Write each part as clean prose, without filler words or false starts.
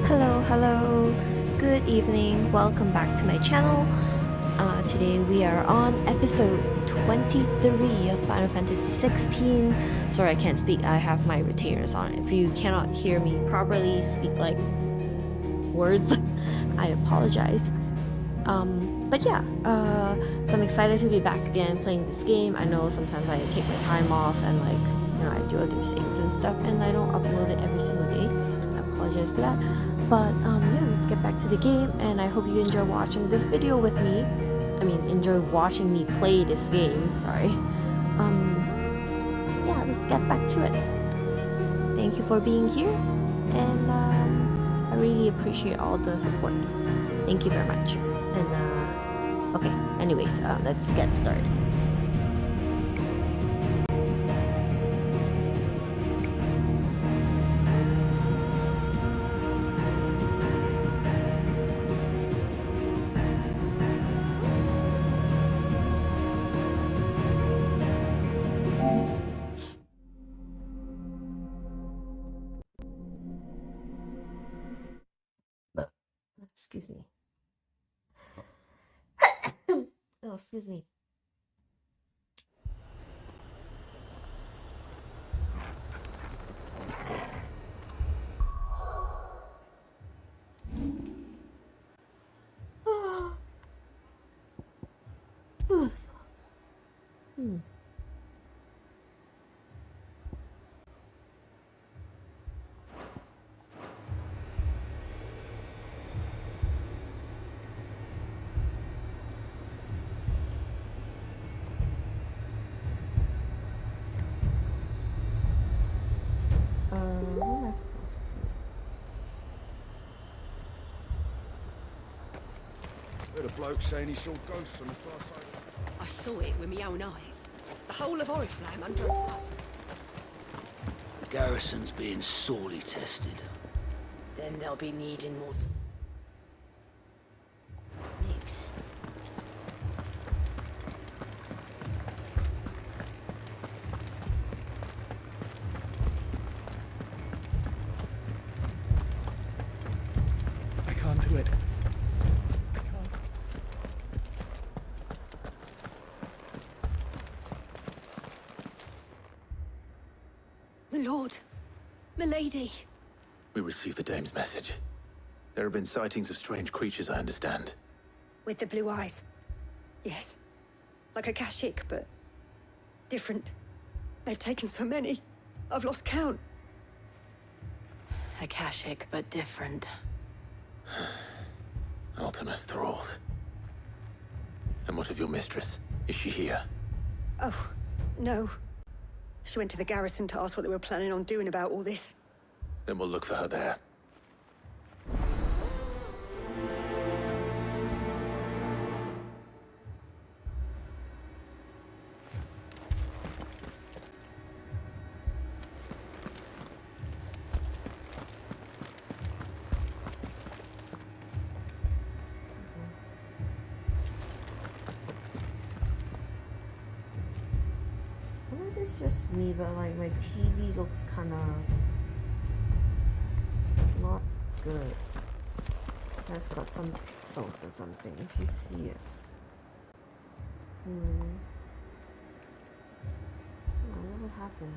Hello, good evening, welcome back to my channel. Today we are on episode 23 of Final Fantasy 16. Sorry I can't speak, I have my retainers on. If you cannot hear me properly speak like words, I apologize. But yeah, so I'm excited to be back again playing this game. I know sometimes I take my time off and I do other things and stuff and I don't upload it every single day. I apologize for that. But yeah, let's get back to the game and I hope you enjoy watching this video with me. Enjoy watching me play this game, sorry. Yeah, let's get back to it. Thank you for being here and I really appreciate all the support. Thank you very much. And okay, anyways, let's get started. Excuse me. Oh, excuse me. What am I supposed to Heard a bloke saying he saw ghosts on the far side. I saw it with my own eyes. The whole of Oriflamme under a flood. The garrison's being sorely tested. Then they'll be needing more... mix. I can't do it. I can't. My lord. My lady. We received the dame's message. There have been sightings of strange creatures, I understand. With the blue eyes. Yes. Like a Kashik, but... different. They've taken so many. I've lost count. A Kashik, but different. Ultimus thralls. And what of your mistress? Is she here? Oh, no. She went to the garrison to ask what they were planning on doing about all this. Then we'll look for her there. Maybe it's just me, but like my TV looks kind of not good. It's got some pixels or something, if you see it. Oh, what would happen?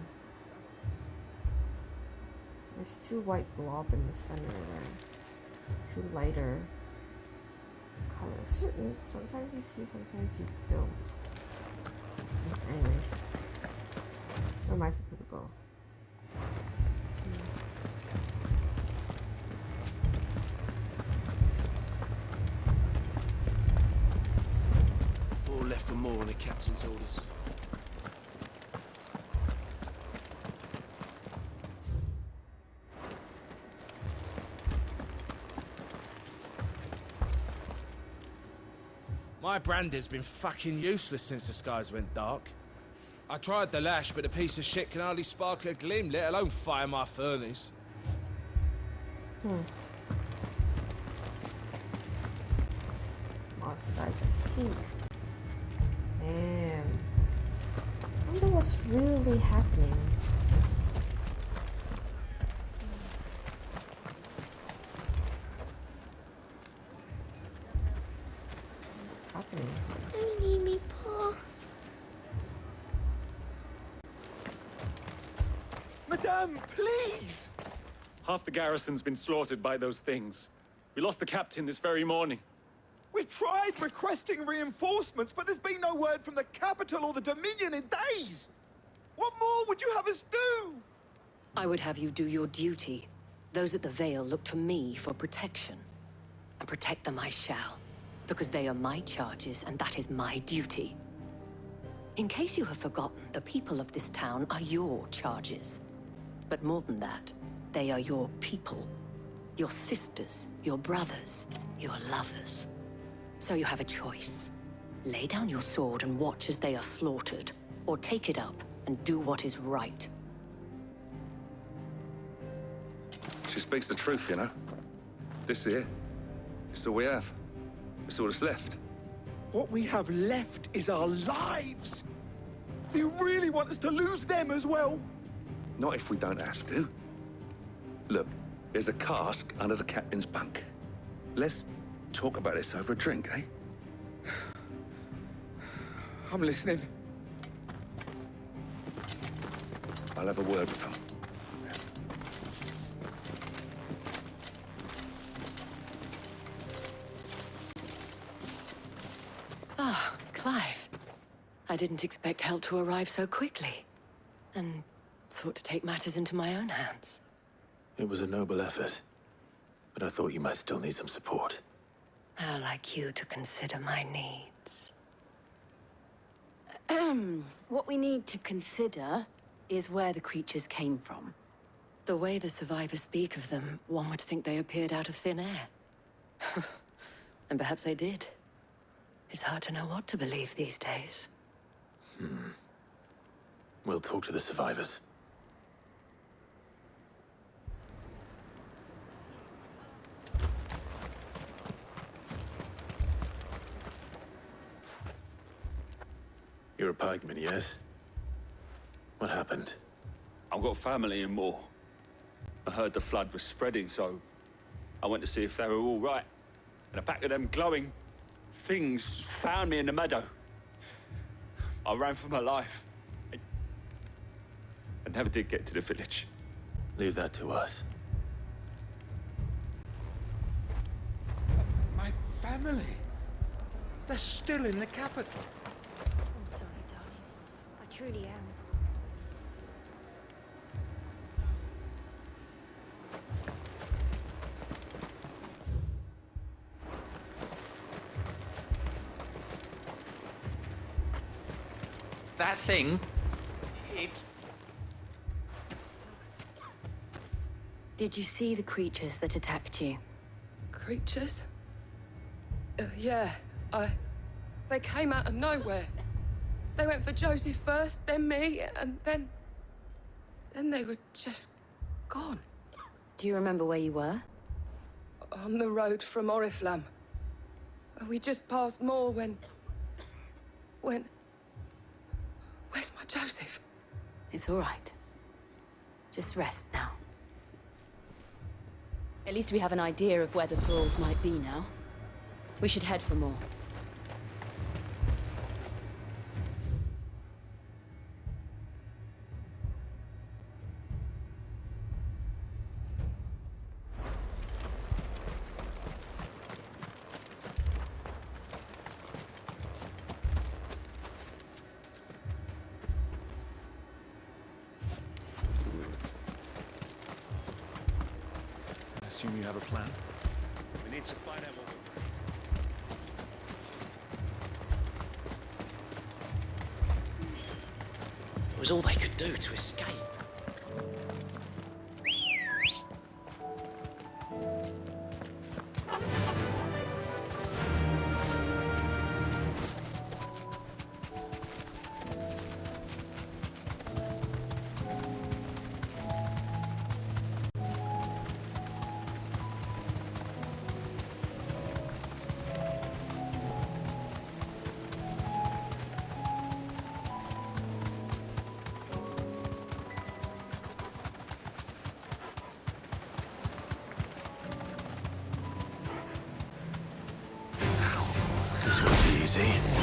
There's two white blob in the center there. Two lighter colors. Sometimes you see, sometimes you don't. Anyways. Where am I supposed to go? Four left for more on the captain's orders. My brandy's been fucking useless since the skies went dark. I tried the lash, but the piece of shit can hardly spark a gleam, let alone fire my furnace. All skies are pink. Damn. I wonder what's really happening. Don't leave me, Paul. Madame, please! Half the garrison's been slaughtered by those things. We lost the captain this very morning. We've tried requesting reinforcements, but there's been no word from the capital or the Dominion in days! What more would you have us do? I would have you do your duty. Those at the Vale look to me for protection. And protect them I shall. Because they are my charges, and that is my duty. In case you have forgotten, the people of this town are your charges. But more than that, they are your people. Your sisters, your brothers, your lovers. So you have a choice. Lay down your sword and watch as they are slaughtered, or take it up and do what is right. She speaks the truth, you know. This here, it's all we have. It's all that's left. What we have left is our lives! Do you really want us to lose them as well? Not if we don't have to. Look, there's a cask under the captain's bunk. Let's talk about this over a drink, eh? I'm listening. I'll have a word with him. Ah, Clive. I didn't expect help to arrive so quickly. And sought to take matters into my own hands. It was a noble effort, but I thought you might still need some support. How like you to consider my needs. What we need to consider is where the creatures came from. The way the survivors speak of them, one would think they appeared out of thin air. And perhaps they did. It's hard to know what to believe these days. We'll talk to the survivors. You're a pikeman, yes? What happened? I've got family in Moor. I heard the flood was spreading, so I went to see if they were all right. And a pack of them glowing things found me in the meadow. I ran for my life. I never did get to the village. Leave that to us. My family? They're still in the capital. I'm sorry, darling. I truly am. That thing? Did you see the creatures that attacked you? Creatures? Yeah, They came out of nowhere. They went for Joseph first, then me, and then they were just gone. Do you remember where you were? On the road from Oriflamme. We just passed Moor when... Where's my Joseph? It's all right. Just rest now. At least we have an idea of where the thralls might be now. We should head for more. I assume you have a plan? We need to find out what It was all they could do to escape. This won't be easy. see?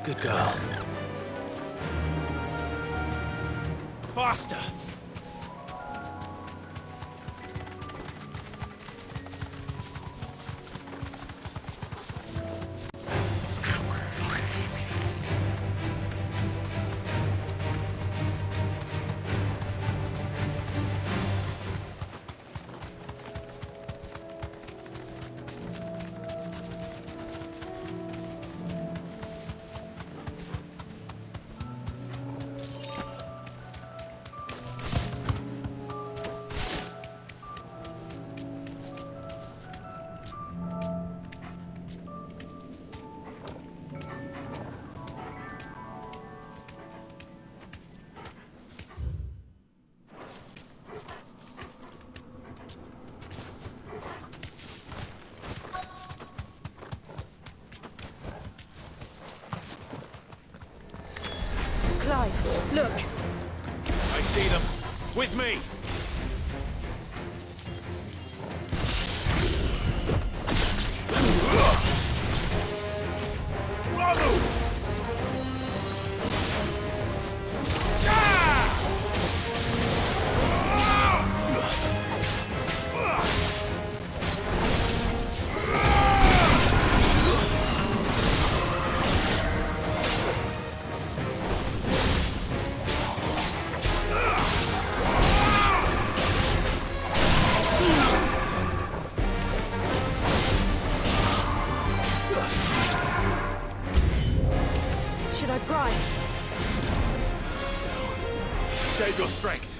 Good girl. Faster! Clive, look! I see them. With me! Should I pry? Save your strength.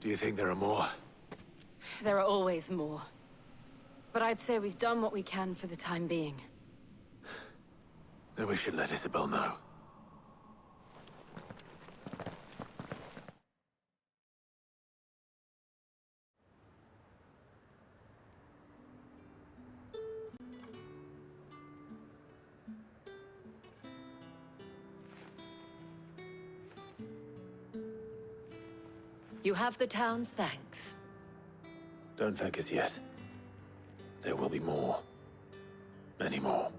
Do you think there are more? There are always more. But I'd say we've done what we can for the time being. Then we should let Isabel know. You have the town's thanks. Don't thank us yet. There will be more. Many more.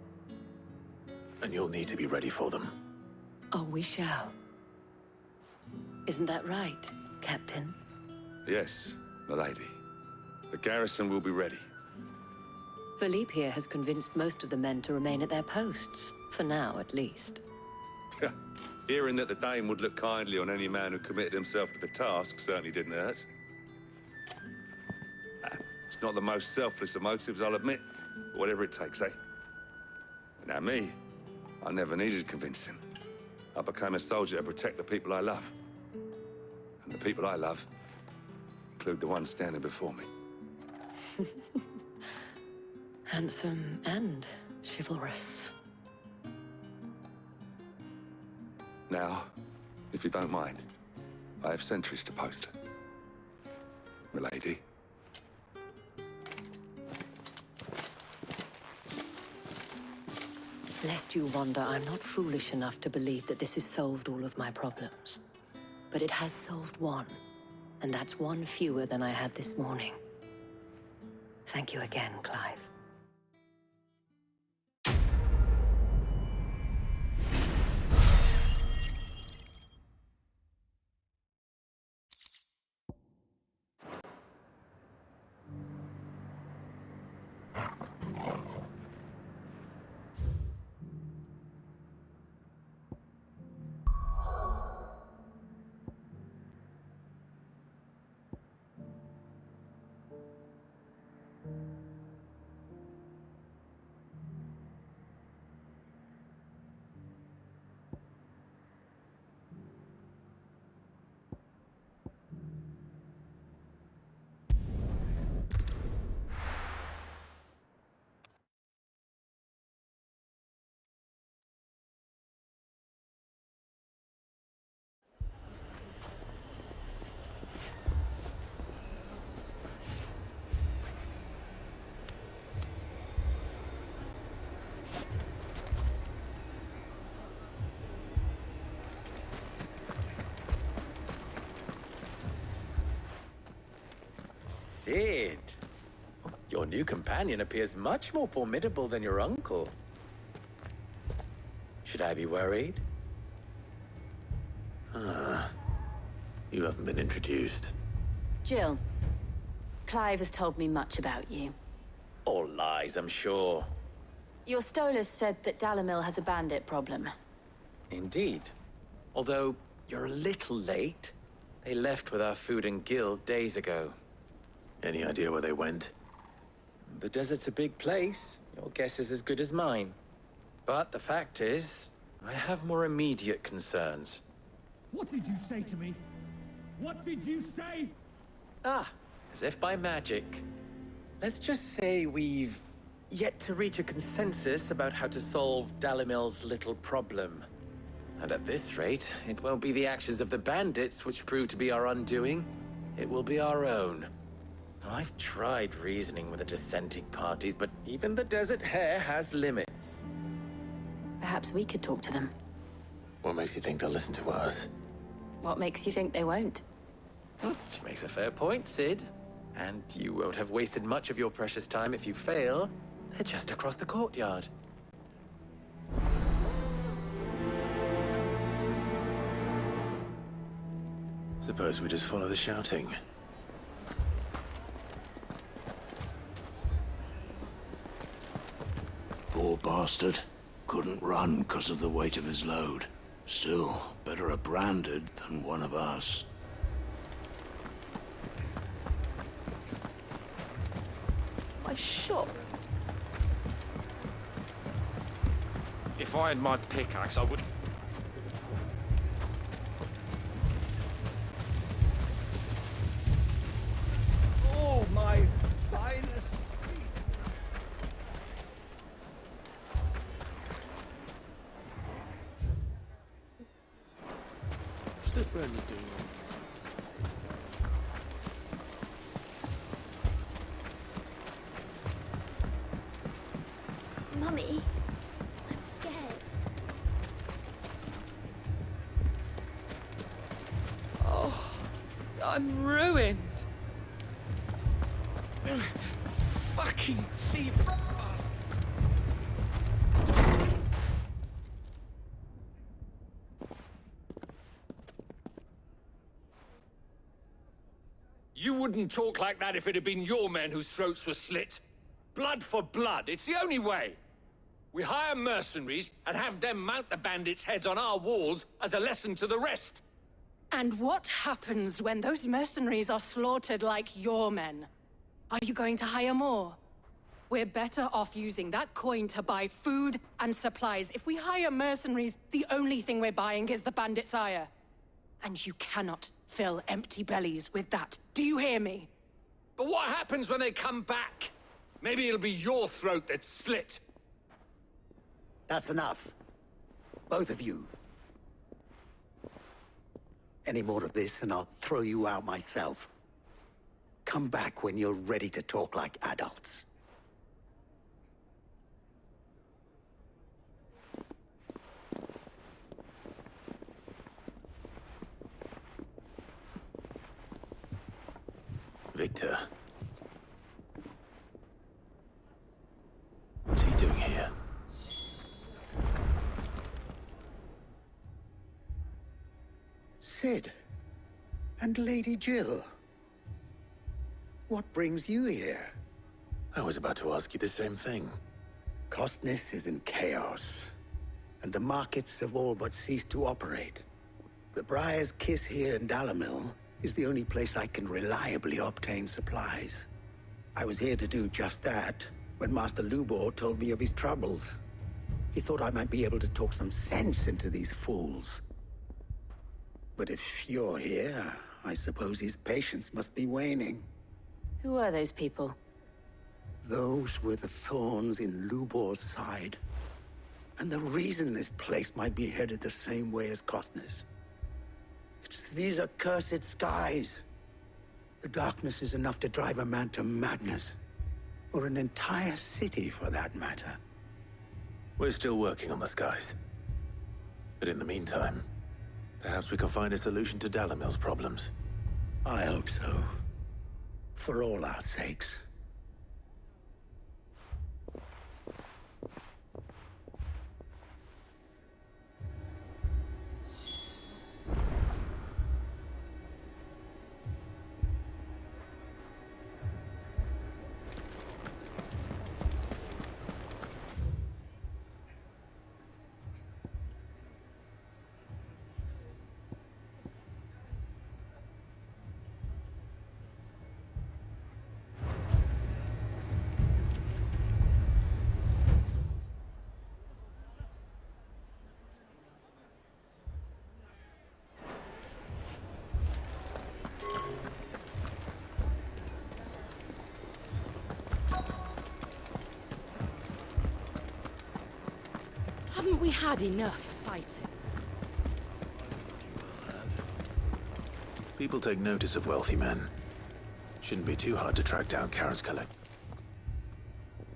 And you'll need to be ready for them. Oh, we shall. Isn't that right, Captain? Yes, milady. The garrison will be ready. Philippe here has convinced most of the men to remain at their posts. For now, at least. Hearing that the Dane would look kindly on any man who committed himself to the task certainly didn't hurt. It's not the most selfless of motives, I'll admit. But whatever it takes, eh? Now me, I never needed convincing. I became a soldier to protect the people I love. And the people I love include the one standing before me. Handsome and chivalrous. Now, if you don't mind, I have sentries to post. Milady. Lest you wonder, I'm not foolish enough to believe that this has solved all of my problems. But it has solved one, and that's one fewer than I had this morning. Thank you again, Clive. Sid, your new companion appears much more formidable than your uncle. Should I be worried? You haven't been introduced. Jill, Clive has told me much about you. All lies, I'm sure. Your Stolas said that Dalimil has a bandit problem. Indeed. Although, you're a little late. They left with our food and guild days ago. Any idea where they went? The desert's a big place. Your guess is as good as mine. But the fact is, I have more immediate concerns. What did you say to me? What did you say? As if by magic. Let's just say we've yet to reach a consensus about how to solve Dalimil's little problem. And at this rate, it won't be the actions of the bandits which prove to be our undoing. It will be our own. I've tried reasoning with the dissenting parties, but even the Desert Hare has limits. Perhaps we could talk to them. What makes you think they'll listen to us? What makes you think they won't? She makes a fair point, Sid. And you won't have wasted much of your precious time if you fail. They're just across the courtyard. Suppose we just follow the shouting. Poor bastard. Couldn't run because of the weight of his load. Still, better a branded than one of us. My shop. If I had my pickaxe, I would... Oh, my finest. What's the Brandy doing? Mummy, I'm scared. Oh, I'm ruined. Fucking thieving bastard. You wouldn't talk like that if it had been your men whose throats were slit. Blood for blood, it's the only way. We hire mercenaries and have them mount the bandits' heads on our walls as a lesson to the rest. And what happens when those mercenaries are slaughtered like your men? Are you going to hire more? We're better off using that coin to buy food and supplies. If we hire mercenaries, the only thing we're buying is the bandits' ire. And you cannot fill empty bellies with that. Do you hear me? But what happens when they come back? Maybe it'll be your throat that's slit. That's enough. Both of you. Any more of this and I'll throw you out myself. Come back when you're ready to talk like adults. Victor. What's he doing here? Sid. And Lady Jill. What brings you here? I was about to ask you the same thing. Costness is in chaos, and the markets have all but ceased to operate. The Briar's Kiss here in Dalamil is the only place I can reliably obtain supplies. I was here to do just that when Master Lubor told me of his troubles. He thought I might be able to talk some sense into these fools. But if you're here, I suppose his patience must be waning. Who are those people? Those were the thorns in Lubor's side. And the reason this place might be headed the same way as Costness. It's these accursed skies. The darkness is enough to drive a man to madness. Or an entire city, for that matter. We're still working on the skies. But in the meantime, perhaps we can find a solution to Dalamil's problems. I hope so. For all our sakes. Haven't we had enough fighting? People take notice of wealthy men. Shouldn't be too hard to track down Karen's collect.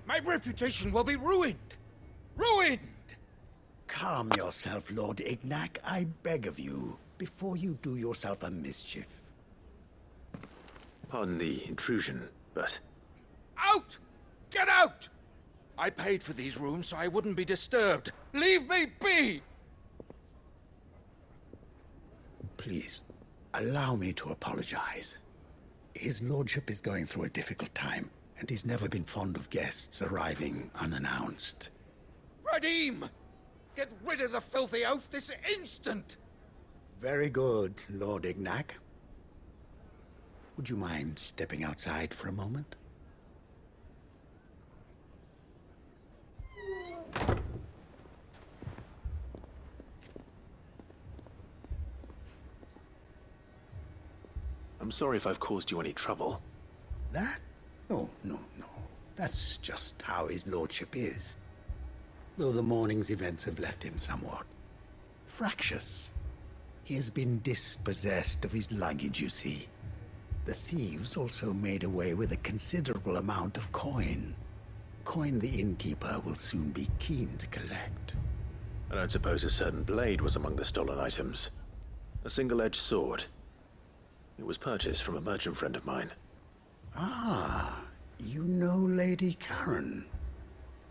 My reputation will be ruined! Ruined! Calm yourself, Lord Ignac, I beg of you, before you do yourself a mischief. Pardon the intrusion, but... Out! Get out! I paid for these rooms so I wouldn't be disturbed. Leave me be! Please, allow me to apologize. His lordship is going through a difficult time, and he's never been fond of guests arriving unannounced. Radim! Get rid of the filthy oaf this instant! Very good, Lord Ignac. Would you mind stepping outside for a moment? I'm sorry if I've caused you any trouble. That? Oh, no. That's just how his lordship is. Though the morning's events have left him somewhat fractious. He has been dispossessed of his luggage, you see. The thieves also made away with a considerable amount of coin. Coin the innkeeper will soon be keen to collect. I don't suppose a certain blade was among the stolen items. A single-edged sword. It was purchased from a merchant friend of mine. Ah, you know Lady Karen.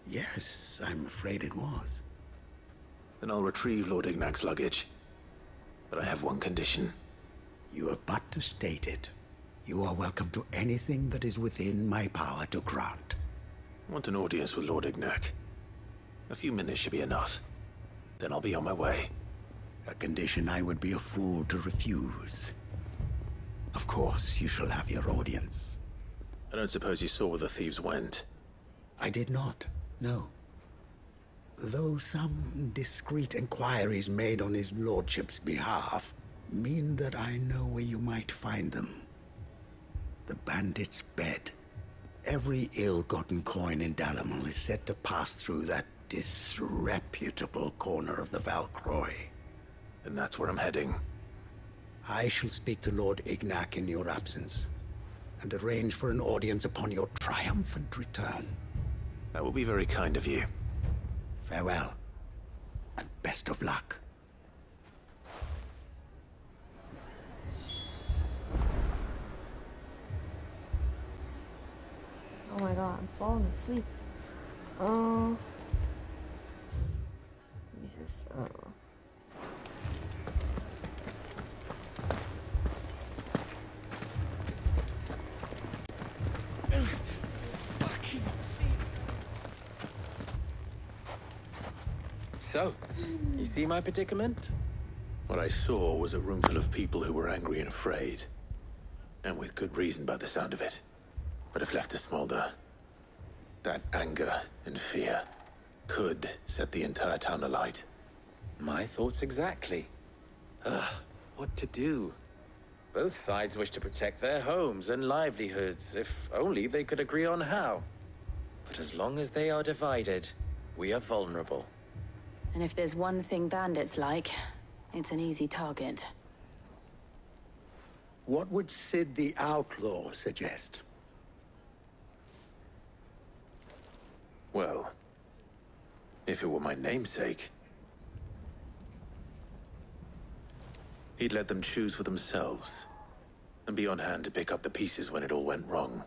Yes, I'm afraid it was. Then I'll retrieve Lord Ignac's luggage. But I have one condition. You have but to state it. You are welcome to anything that is within my power to grant. I want an audience with Lord Ignac. A few minutes should be enough. Then I'll be on my way. A condition I would be a fool to refuse. Of course, you shall have your audience. I don't suppose you saw where the thieves went? I did not, no. Though some discreet inquiries made on his lordship's behalf mean that I know where you might find them. The bandit's bed. Every ill-gotten coin in Dalimil is said to pass through that disreputable corner of the Valcroy. And that's where I'm heading. I shall speak to Lord Ignac in your absence, and arrange for an audience upon your triumphant return. That will be very kind of you. Farewell, and best of luck. Oh my god, I'm falling asleep. Jesus. Fucking. So, you see my predicament? What I saw was a room full of people who were angry and afraid. And with good reason by the sound of it. But if left to smolder, that anger and fear could set the entire town alight. My thoughts exactly. What to do? Both sides wish to protect their homes and livelihoods, if only they could agree on how. But as long as they are divided, we are vulnerable. And if there's one thing bandits like, it's an easy target. What would Sid the Outlaw suggest? Well, if it were my namesake, he'd let them choose for themselves and be on hand to pick up the pieces when it all went wrong.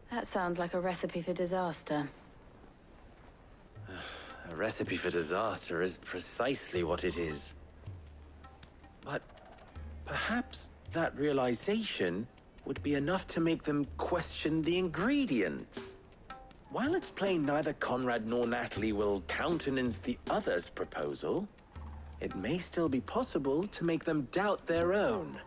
That sounds like a recipe for disaster. A recipe for disaster is precisely what it is. But perhaps that realization would be enough to make them question the ingredients. While it's plain neither Conrad nor Natalie will countenance the other's proposal, it may still be possible to make them doubt their own.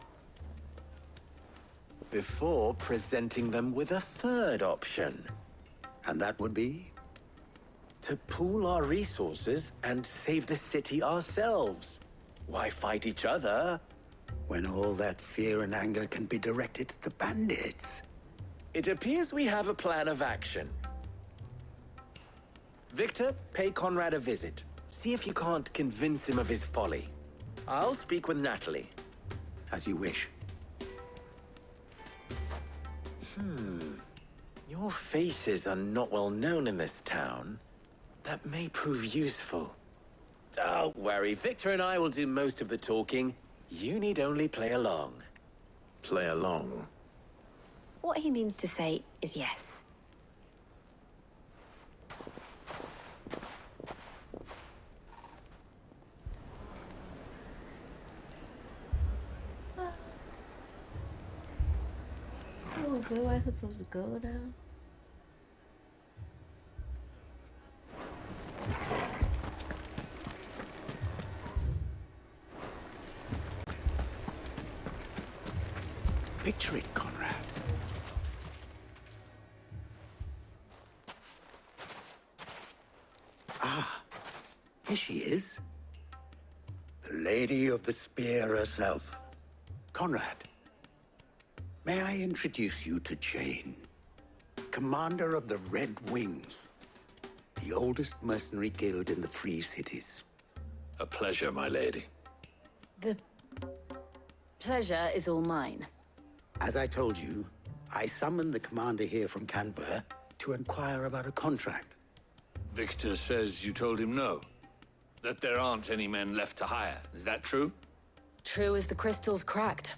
Before presenting them with a third option. And that would be? To pool our resources and save the city ourselves. Why fight each other? When all that fear and anger can be directed at the bandits. It appears we have a plan of action. Victor, pay Conrad a visit. See if you can't convince him of his folly. I'll speak with Natalie. As you wish. Your faces are not well known in this town. That may prove useful. Don't worry, Victor and I will do most of the talking. You need only play along. Play along? What he means to say is yes. Oh, where am I supposed to go now? Picture it, Conrad. Ah, here she is. The Lady of the Spear herself. Conrad, may I introduce you to Jane, commander of the Red Wings, the oldest mercenary guild in the Free Cities. A pleasure, my lady. The Pleasure is all mine. As I told you, I summoned the commander here from Canver to inquire about a contract. Victor says you told him no. That there aren't any men left to hire. Is that true? True as the crystals cracked.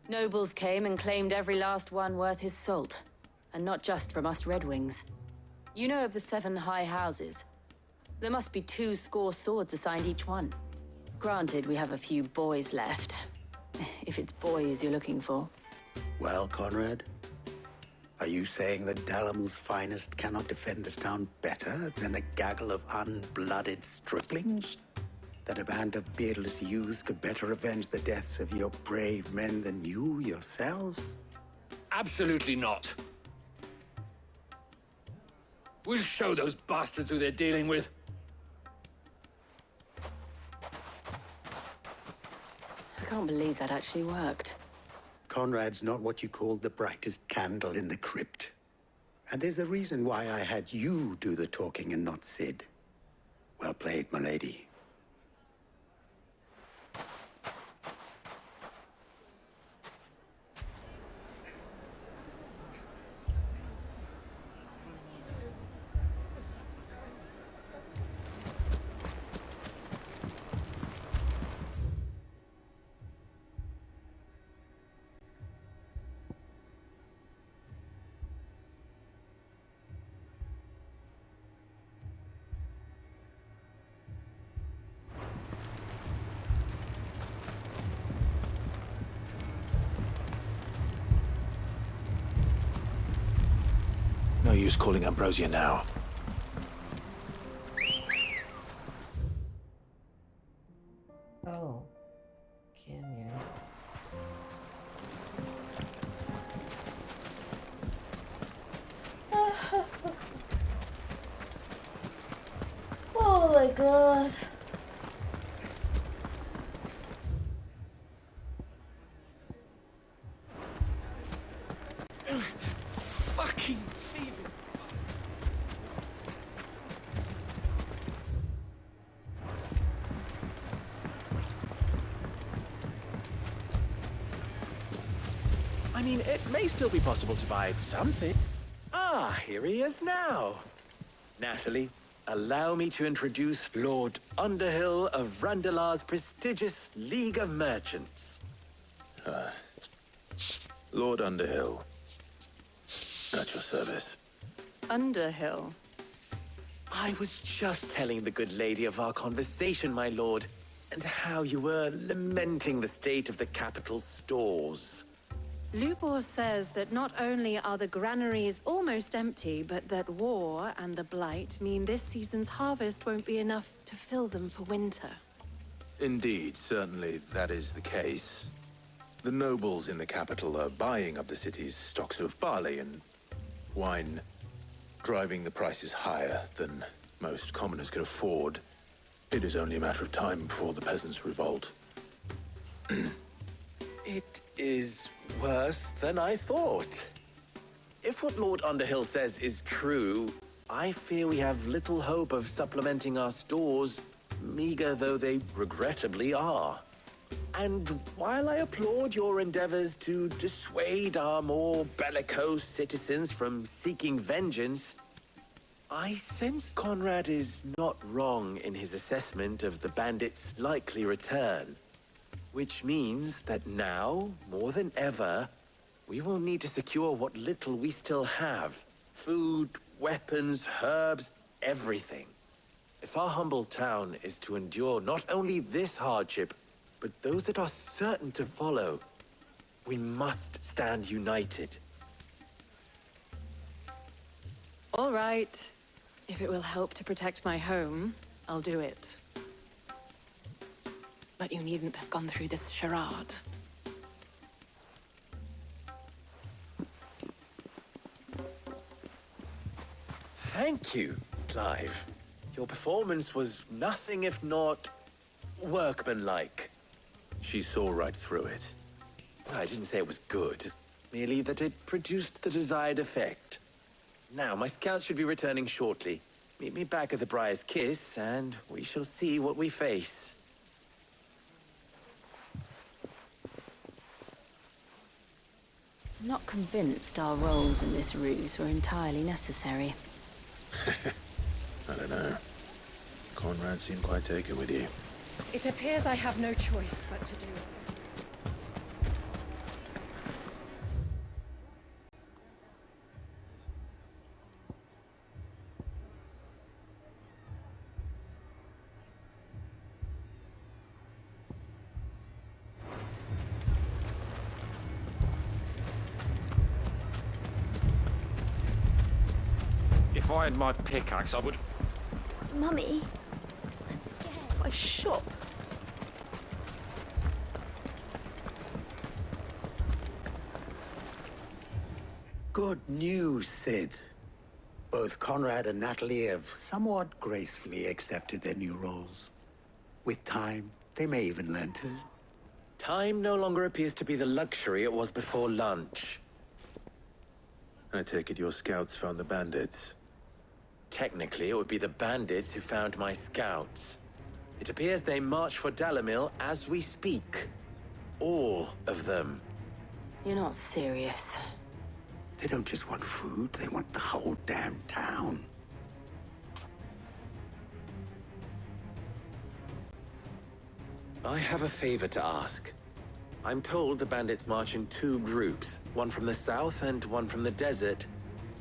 Nobles came and claimed every last one worth his salt. And not just from us Red Wings. You know of the 7 high houses. There must be 2 swords assigned each one. Granted, we have a few boys left. If it's boys you're looking for. Well, Conrad, are you saying that Dalamil's finest cannot defend this town better than a gaggle of unblooded striplings? That a band of beardless youths could better avenge the deaths of your brave men than you yourselves? Absolutely not. We'll show those bastards who they're dealing with. I can't believe that actually worked. Conrad's not what you called the brightest candle in the crypt. And there's a reason why I had you do the talking and not Sid. Well played, my lady. No use calling Ambrosia now. Oh. Can you? Oh my god. Fucking leaving. I mean, it may still be possible to buy something. Ah, here he is now. Natalie, allow me to introduce Lord Underhill of Randalar's prestigious League of Merchants. Lord Underhill. At your service. Underhill. I was just telling the good lady of our conversation, my lord, and how you were lamenting the state of the capital's stores. Lubor says that not only are the granaries almost empty, but that war and the Blight mean this season's harvest won't be enough to fill them for winter. Indeed, certainly that is the case. The nobles in the capital are buying up the city's stocks of barley and wine, driving the prices higher than most commoners can afford. It is only a matter of time before the peasants revolt. It is worse than I thought. If what Lord Underhill says is true, I fear we have little hope of supplementing our stores, meager though they regrettably are. And while I applaud your endeavors to dissuade our more bellicose citizens from seeking vengeance, I sense Conrad is not wrong in his assessment of the bandits' likely return. Which means that now, more than ever, we will need to secure what little we still have. Food, weapons, herbs, everything. If our humble town is to endure not only this hardship, but those that are certain to follow, we must stand united. All right. If it will help to protect my home, I'll do it. But you needn't have gone through this charade. Thank you, Clive. Your performance was nothing if not workmanlike. She saw right through it. I didn't say it was good, merely that it produced the desired effect. Now, my scouts should be returning shortly. Meet me back at the Briar's Kiss, and we shall see what we face. I'm not convinced our roles in this ruse were entirely necessary. I don't know. Conrad seemed quite taken with you. It appears I have no choice but to do it. If I had my pickaxe, I would... Mummy, I'm scared. My shop. Good news, Sid. Both Conrad and Natalie have somewhat gracefully accepted their new roles. With time, they may even learn to. Time no longer appears to be the luxury it was before lunch. I take it your scouts found the bandits. Technically, it would be the bandits who found my scouts. It appears they march for Dalimil as we speak. All of them. You're not serious. They don't just want food, they want the whole damn town. I have a favor to ask. I'm told the bandits march in two groups, one from the south and one from the desert,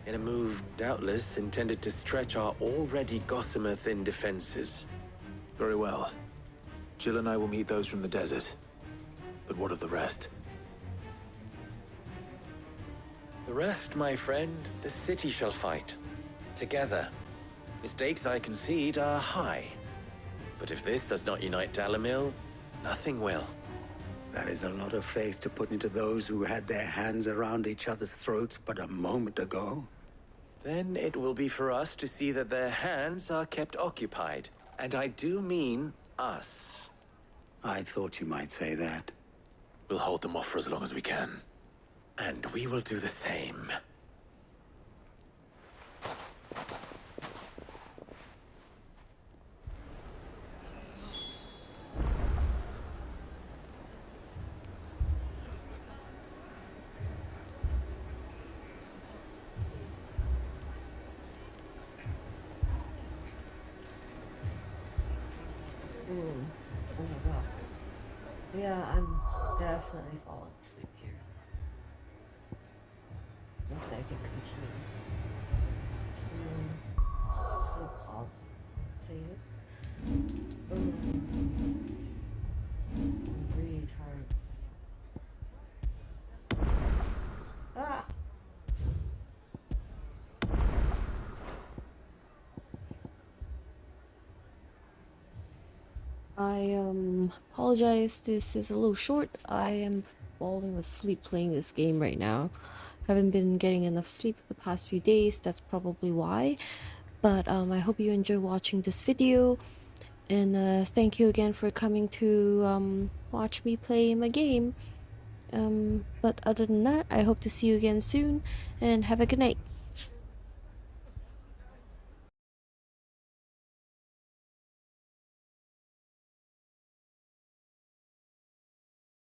in a move doubtless intended to stretch our already gossamer-thin defenses. Very well. Jill and I will meet those from the desert. But what of the rest? The rest, my friend, the city shall fight. Together. The stakes, I concede, are high. But if this does not unite Dalimil, nothing will. That is a lot of faith to put into those who had their hands around each other's throats but a moment ago. Then it will be for us to see that their hands are kept occupied. And I do mean us. I thought you might say that. We'll hold them off for as long as we can. And we will do the same. Oh my god. Yeah, I'm definitely falling asleep here. Don't think I can continue. So, just gonna pause. Save it. I'm really tired. Ah! I apologize, this is a little short. I am falling asleep playing this game right now. Haven't been getting enough sleep for the past few days, that's probably why. But I hope you enjoy watching this video. And thank you again for coming to watch me play my game. But other than that, I hope to see you again soon and have a good night.